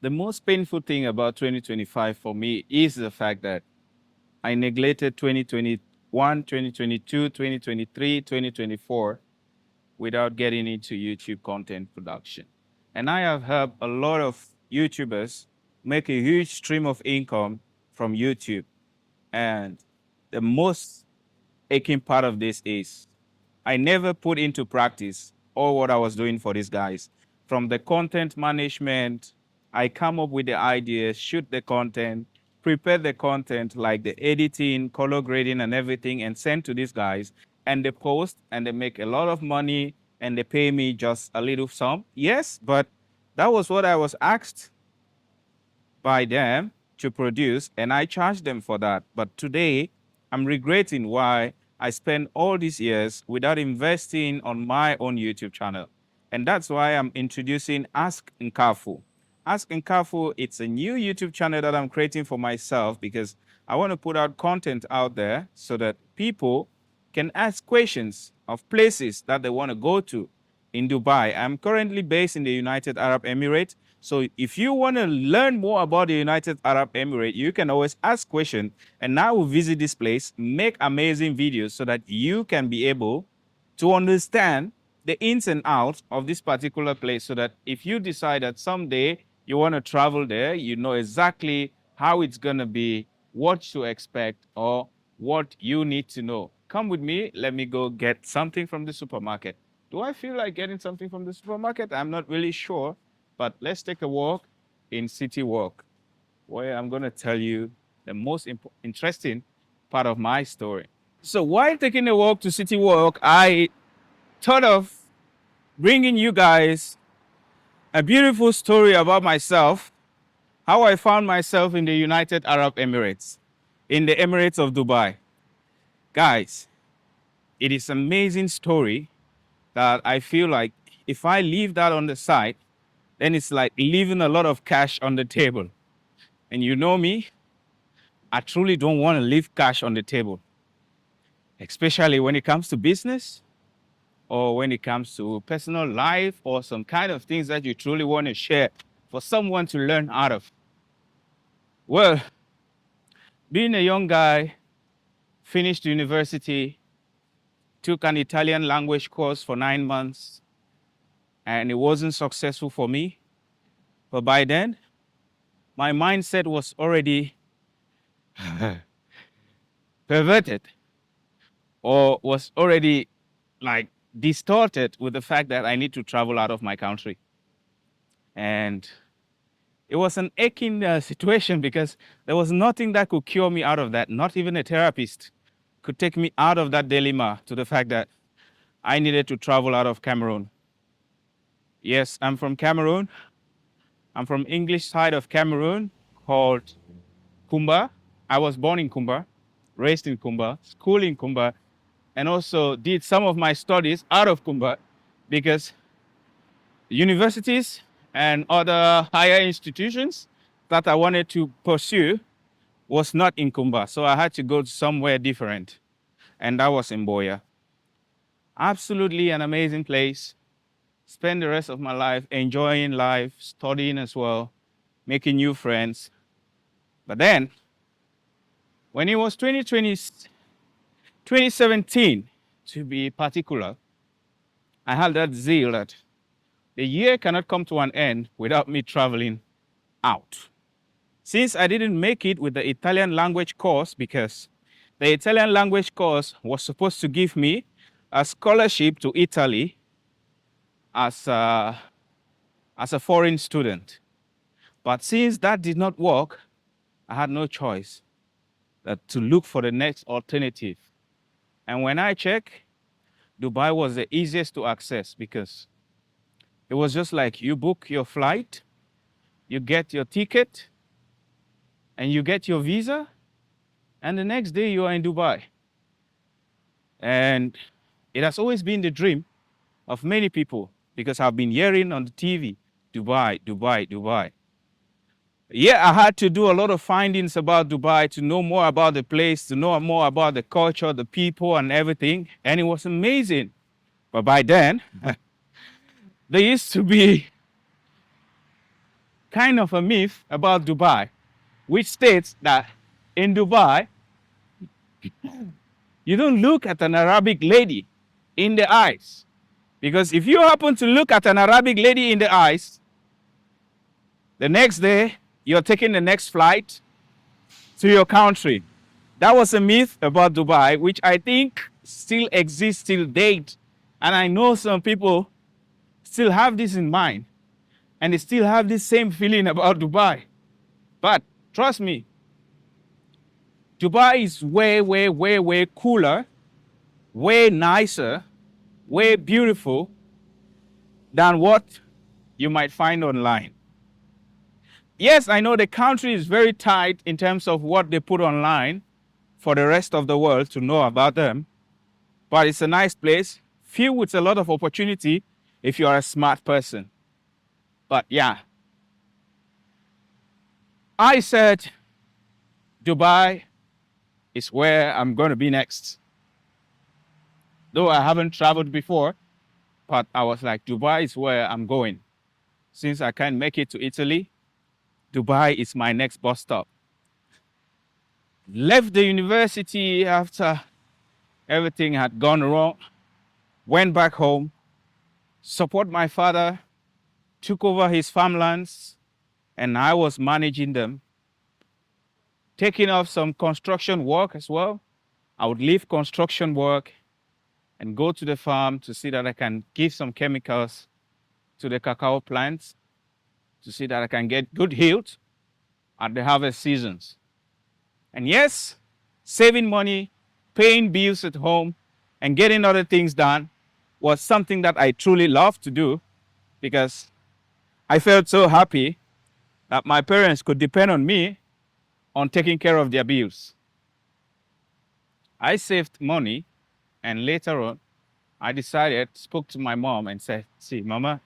The most painful thing about 2025 for me is the fact that I neglected 2021, 2022, 2023, 2024 without getting into YouTube content production. And I have helped a lot of YouTubers make a huge stream of income from YouTube. And the most aching part of this is I never put into practice all what I was doing for these guys. From the content management, I come up with the ideas, shoot the content, prepare the content like the editing, color grading, and everything, and send to these guys. And they post and they make a lot of money and they pay me just a little sum. Yes, but that was what I was asked by them to produce, and I charged them for that. But today, I'm regretting why I spent all these years without investing on my own YouTube channel. And that's why I'm introducing Ask Nkafu. Ask Nkafu, it's a new YouTube channel that I'm creating for myself because I want to put out content out there so that people can ask questions of places that they want to go to in Dubai. I'm currently based in the United Arab Emirates. So if you want to learn more about the United Arab Emirates, you can always ask questions. And now we'll visit this place, make amazing videos so that you can be able to understand the ins and outs of this particular place so that if you decide that someday you want to travel there, you know exactly how it's going to be, what to expect, or what you need to know. Come with me. Let me go get something from the supermarket. Do I feel like getting something from the supermarket? I'm not really sure, but let's take a walk in City Walk, where I'm going to tell you the most interesting part of my story. So while taking a walk to City Walk, I thought of bringing you guys a beautiful story about myself, how I found myself in the United Arab Emirates, in the Emirates of Dubai. Guys, it is an amazing story that I feel like if I leave that on the side, then it's like leaving a lot of cash on the table. And you know me, I truly don't want to leave cash on the table, especially when it comes to business or when it comes to personal life or some kind of things that you truly want to share for someone to learn out of. Well, being a young guy, finished university, took an Italian language course for 9 months, and it wasn't successful for me. But by then, my mindset was already perverted or was already like distorted with the fact that I need to travel out of my country. And it was an aching situation because there was nothing that could cure me out of that. Not even a therapist could take me out of that dilemma to the fact that I needed to travel out of Cameroon. Yes, I'm from Cameroon. I'm from English side of Cameroon called Kumba. I was born in Kumba, raised in Kumba, school in Kumba, and also did some of my studies out of Kumba because universities and other higher institutions that I wanted to pursue was not in Kumba. So I had to go somewhere different. And that was in Boya. Absolutely an amazing place. Spend the rest of my life enjoying life, studying as well, making new friends. But then, when it was 2017, to be particular, I had that zeal that the year cannot come to an end without me traveling out. Since I didn't make it with the Italian language course because the Italian language course was supposed to give me a scholarship to Italy as a foreign student. But since that did not work, I had no choice that to look for the next alternative. And when I check, Dubai was the easiest to access because it was just like you book your flight, you get your ticket, and you get your visa, and the next day you are in Dubai. And it has always been the dream of many people because I've been hearing on the TV, Dubai, Dubai, Dubai. Yeah, I had to do a lot of findings about Dubai to know more about the place, to know more about the culture, the people, and everything. And it was amazing. But by then, there used to be kind of a myth about Dubai, which states that in Dubai, you don't look at an Arabic lady in the eyes. Because if you happen to look at an Arabic lady in the eyes, the next day, you're taking the next flight to your country. That was a myth about Dubai, which I think still exists till date. And I know some people still have this in mind, and they still have this same feeling about Dubai. But trust me, Dubai is way, way, way, way cooler, way nicer, way beautiful than what you might find online. Yes, I know the country is very tight in terms of what they put online for the rest of the world to know about them, but it's a nice place, filled with a lot of opportunity if you are a smart person. But yeah, I said Dubai is where I'm going to be next. Though I haven't traveled before, but I was like, Dubai is where I'm going. Since I can't make it to Italy, Dubai is my next bus stop. Left the university after everything had gone wrong, went back home, support my father, took over his farmlands, and I was managing them, taking off some construction work as well. I would leave construction work and go to the farm to see that I can give some chemicals to the cacao plants to see that I can get good yield at the harvest seasons. And yes, saving money, paying bills at home, and getting other things done was something that I truly loved to do because I felt so happy that my parents could depend on me on taking care of their bills. I saved money, and later on, I spoke to my mom and said, see, Mama,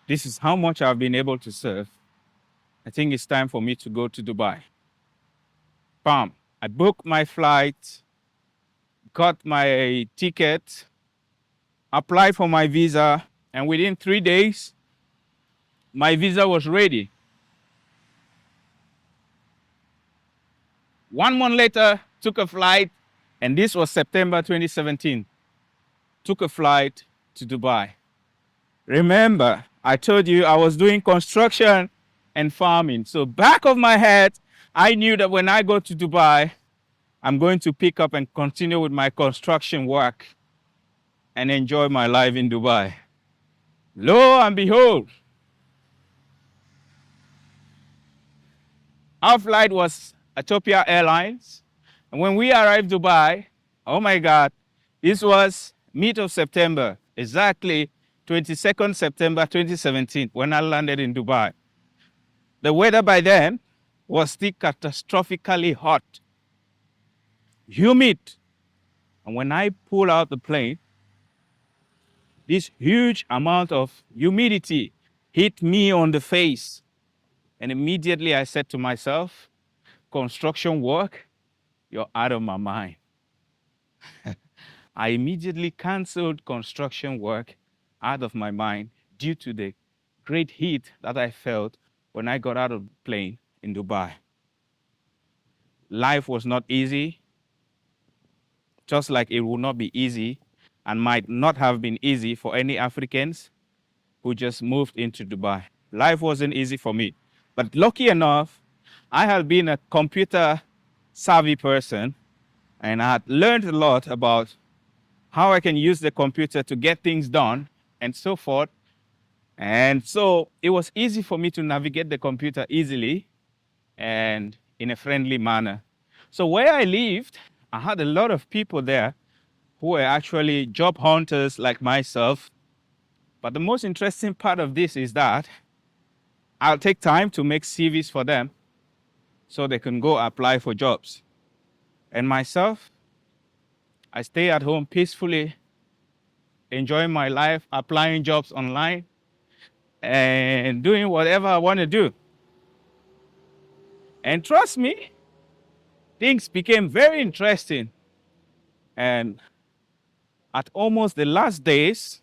this is how much I've been able to save. I think it's time for me to go to Dubai. Bam, I booked my flight, got my ticket, applied for my visa, and within 3 days, my visa was ready. 1 month later, took a flight, and this was September 2017. Took a flight to Dubai. Remember, I told you I was doing construction and farming. So back of my head, I knew that when I go to Dubai, I'm going to pick up and continue with my construction work and enjoy my life in Dubai. Lo and behold, our flight was Ethiopia Airlines. And when we arrived Dubai, oh my God, this was mid of September, exactly 22nd September 2017, when I landed in Dubai. The weather by then was still catastrophically hot, humid. And when I pulled out the plane, this huge amount of humidity hit me on the face. And immediately I said to myself, construction work, you're out of my mind. I immediately canceled construction work out of my mind due to the great heat that I felt when I got out of the plane in Dubai. Life was not easy, just like it would not be easy and might not have been easy for any Africans who just moved into Dubai. Life wasn't easy for me. But lucky enough, I had been a computer savvy person and I had learned a lot about how I can use the computer to get things done and so forth. And so it was easy for me to navigate the computer easily and in a friendly manner. So where I lived, I had a lot of people there who were actually job hunters like myself. But the most interesting part of this is that I'll take time to make CVs for them so they can go apply for jobs. And myself, I stay at home peacefully, enjoying my life, applying jobs online, and doing whatever I want to do. And trust me, things became very interesting. And at almost the last days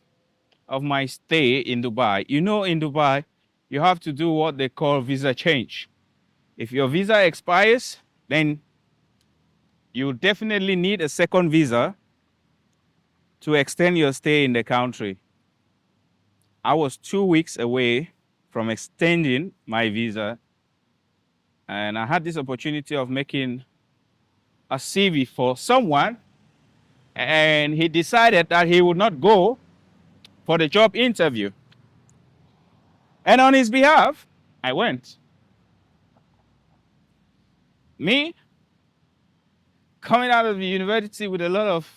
of my stay in Dubai, you know, in Dubai, you have to do what they call visa change. If your visa expires, then you definitely need a second visa to extend your stay in the country. I was 2 weeks away from extending my visa, and I had this opportunity of making a CV for someone, and he decided that he would not go for the job interview. And on his behalf, I went. Me, coming out of the university with a lot of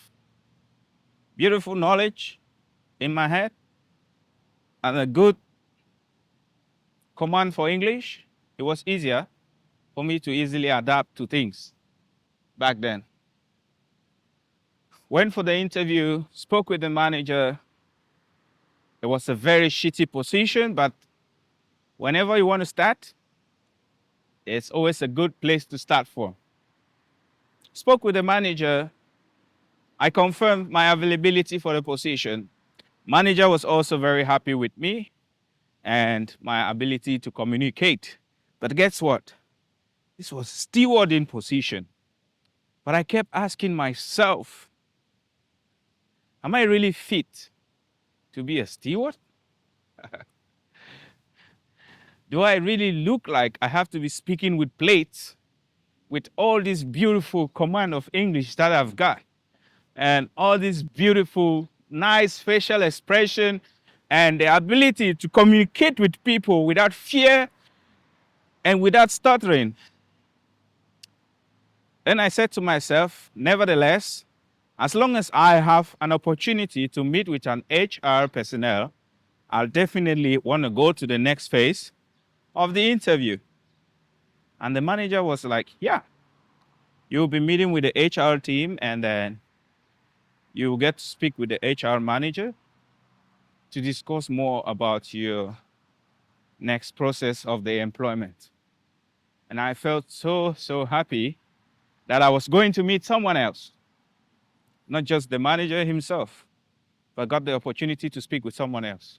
beautiful knowledge in my head and a good command for English, it was easier for me to easily adapt to things back then. Went for the interview, spoke with the manager. It was a very shitty position, but whenever you want to start, it's always a good place to start for. Spoke with the manager. I confirmed my availability for the position. Manager was also very happy with me and my ability to communicate. But guess what? This was stewarding position. But I kept asking myself, am I really fit to be a steward? Do I really look like I have to be speaking with plates with all this beautiful command of English that I've got and all this beautiful, nice facial expression and the ability to communicate with people without fear and without stuttering? Then I said to myself, nevertheless, as long as I have an opportunity to meet with an HR personnel, I'll definitely want to go to the next phase of the interview. And the manager was like, yeah, you'll be meeting with the HR team and then you'll get to speak with the HR manager to discuss more about your next process of the employment. And I felt so happy that I was going to meet someone else, not just the manager himself, but got the opportunity to speak with someone else.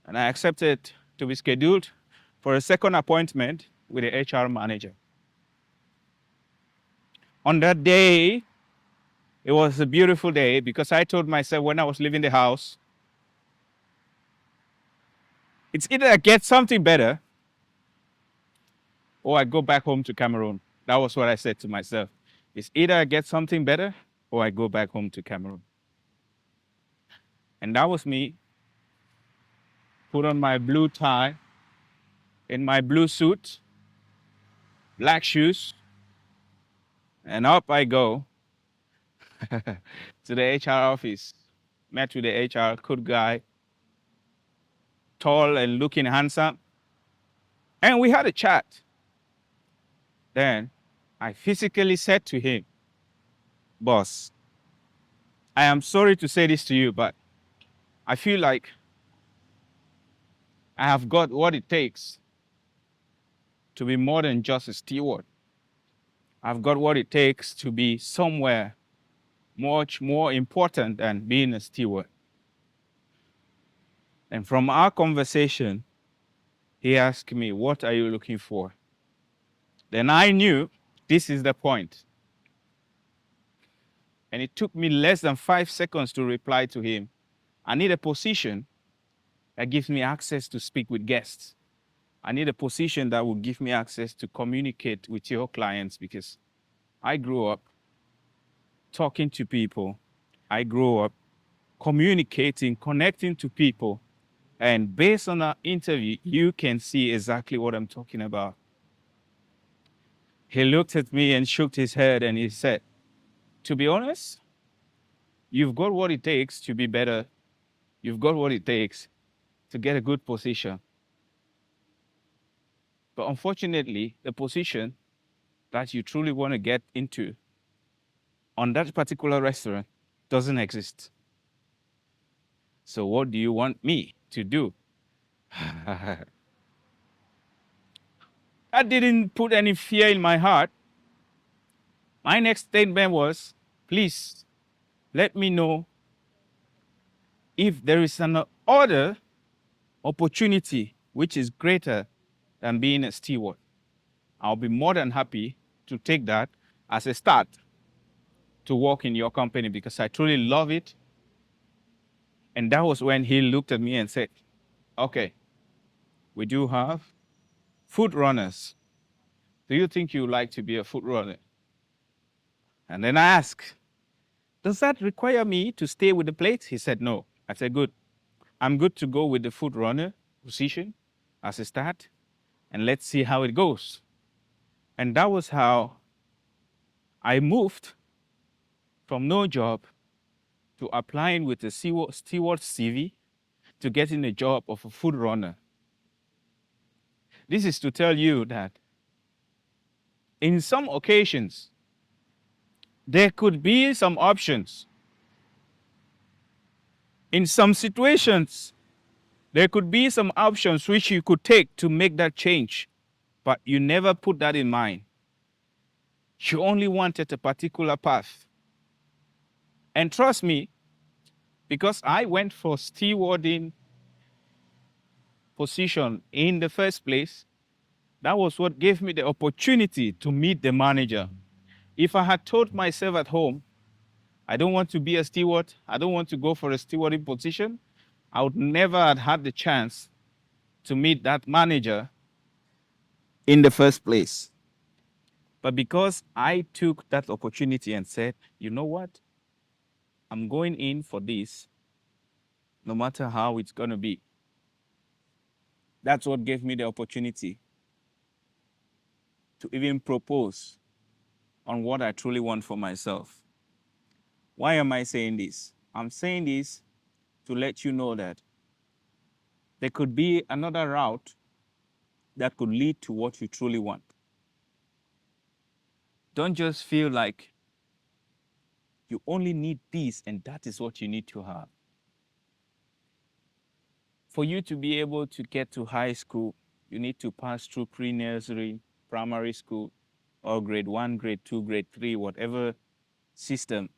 And I accepted to be scheduled for a second appointment with the HR manager. On that day, it was a beautiful day because I told myself when I was leaving the house, it's either I get something better or I go back home to Cameroon. That was what I said to myself. It's either I get something better or I go back home to Cameroon. And that was me. Put on my blue tie, in my blue suit, black shoes, and up I go to the HR office. Met with the HR, good guy, tall and looking handsome. And we had a chat. Then I physically said to him, boss, I am sorry to say this to you, but I feel like I have got what it takes to be more than just a steward. I've got what it takes to be somewhere much more important than being a steward. And from our conversation, he asked me, what are you looking for? Then I knew this is the point. And it took me less than 5 seconds to reply to him. I need a position that gives me access to speak with guests. I need a position that will give me access to communicate with your clients because I grew up talking to people. I grew up communicating, connecting to people. And based on our interview, you can see exactly what I'm talking about. He looked at me and shook his head and he said, to be honest, you've got what it takes to be better. You've got what it takes to get a good position. But unfortunately, the position that you truly want to get into on that particular restaurant doesn't exist. So what do you want me to do? That didn't put any fear in my heart. My next statement was, please let me know if there is an other opportunity which is greater than being a steward. I'll be more than happy to take that as a start to work in your company because I truly love it. And that was when he looked at me and said, okay, we do have food runners. Do you think you would like to be a food runner? And then I asked, does that require me to stay with the plate? He said, no. I said, good. I'm good to go with the food runner position as a start, and let's see how it goes. And that was how I moved from no job to applying with a steward CV to getting a job of a food runner. This is to tell you that in some occasions, there could be some options. In some situations, there could be some options which you could take to make that change, but you never put that in mind. You only wanted a particular path. And trust me, because I went for stewarding position in the first place, that was what gave me the opportunity to meet the manager. If I had told myself at home, I don't want to be a steward, I don't want to go for a stewarding position, I would never have had the chance to meet that manager in the first place. But because I took that opportunity and said, you know what? I'm going in for this, no matter how it's going to be. That's what gave me the opportunity to even propose on what I truly want for myself. Why am I saying this? I'm saying this to let you know that there could be another route that could lead to what you truly want. Don't just feel like you only need this and that is what you need to have. For you to be able to get to high school, you need to pass through pre-nursery, primary school, or grade 1, grade 2, grade 3, whatever system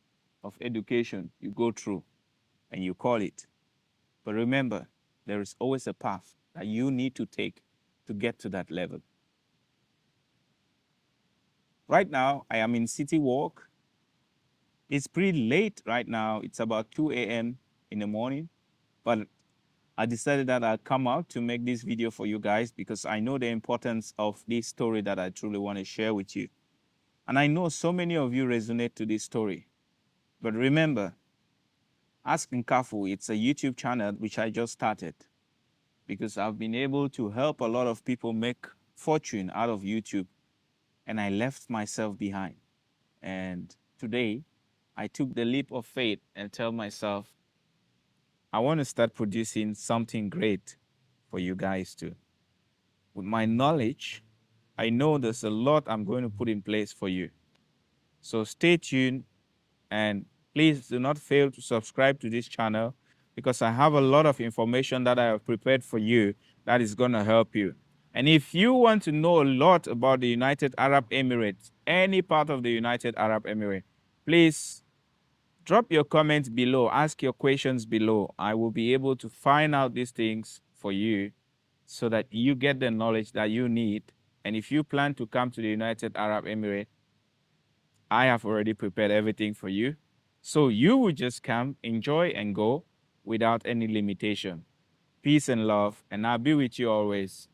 of education you go through and you call it. But remember, there is always a path that you need to take to get to that level. Right now, I am in City Walk. It's pretty late right now. It's about 2 a.m. in the morning, but I decided that I'll come out to make this video for you guys because I know the importance of this story that I truly want to share with you. And I know so many of you resonate to this story. But remember, Ask Nkafu, it's a YouTube channel which I just started because I've been able to help a lot of people make fortune out of YouTube, and I left myself behind. And today, I took the leap of faith and tell myself, I want to start producing something great for you guys too. With my knowledge, I know there's a lot I'm going to put in place for you. So stay tuned and please do not fail to subscribe to this channel because I have a lot of information that I have prepared for you that is going to help you. And if you want to know a lot about the United Arab Emirates, any part of the United Arab Emirates, please drop your comments below, ask your questions below. I will be able to find out these things for you so that you get the knowledge that you need. And if you plan to come to the United Arab Emirates, I have already prepared everything for you. So you will just come, enjoy, and go without any limitation. Peace and love, and I'll be with you always.